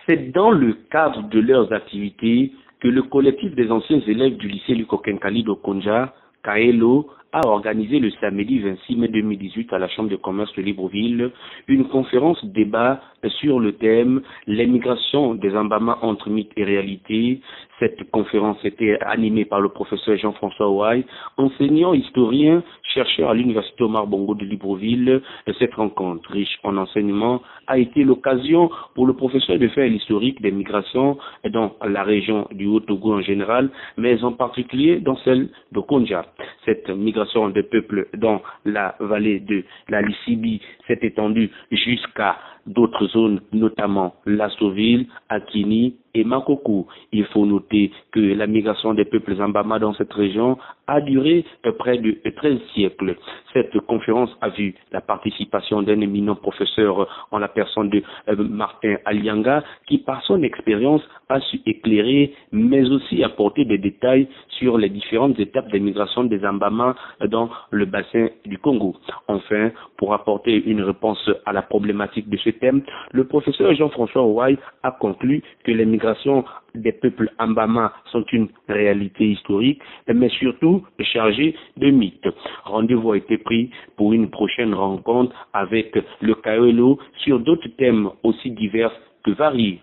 C'est dans le cadre de leurs activités que le collectif des anciens élèves du lycée Lukokenkali de Konja, Kaelo, a organisé le samedi 26 mai 2018 à la Chambre de commerce de Libreville une conférence débat sur le thème « L'émigration des Ambama entre mythes et réalité ». Cette conférence était animée par le professeur Jean-François Ouaille, enseignant, historien, chercheur à l'Université Omar Bongo de Libreville. Cette rencontre, riche en enseignements, a été l'occasion pour le professeur de faire l'historique des migrations dans la région du Haut-Togo en général, mais en particulier dans celle de Konja. Cette migration des peuples dans la vallée de la Lisibi s'est étendue jusqu'à d'autres zones, notamment Lassoville, Akini et Makoko. Il faut noter que la migration des peuples Zambama dans cette région a duré près de 13 siècles. Cette conférence a vu la participation d'un éminent professeur en la personne de Martin Alianga, qui par son expérience a su éclairer, mais aussi apporter des détails sur les différentes étapes des migrations des Zambama dans le bassin du Congo. Enfin, pour apporter une réponse à la problématique de ce thème, le professeur Jean-François Ouaille a conclu que les migrations des peuples Ambama sont une réalité historique, mais surtout chargée de mythes. Rendez-vous a été pris pour une prochaine rencontre avec le Kaelo sur d'autres thèmes aussi divers que variés.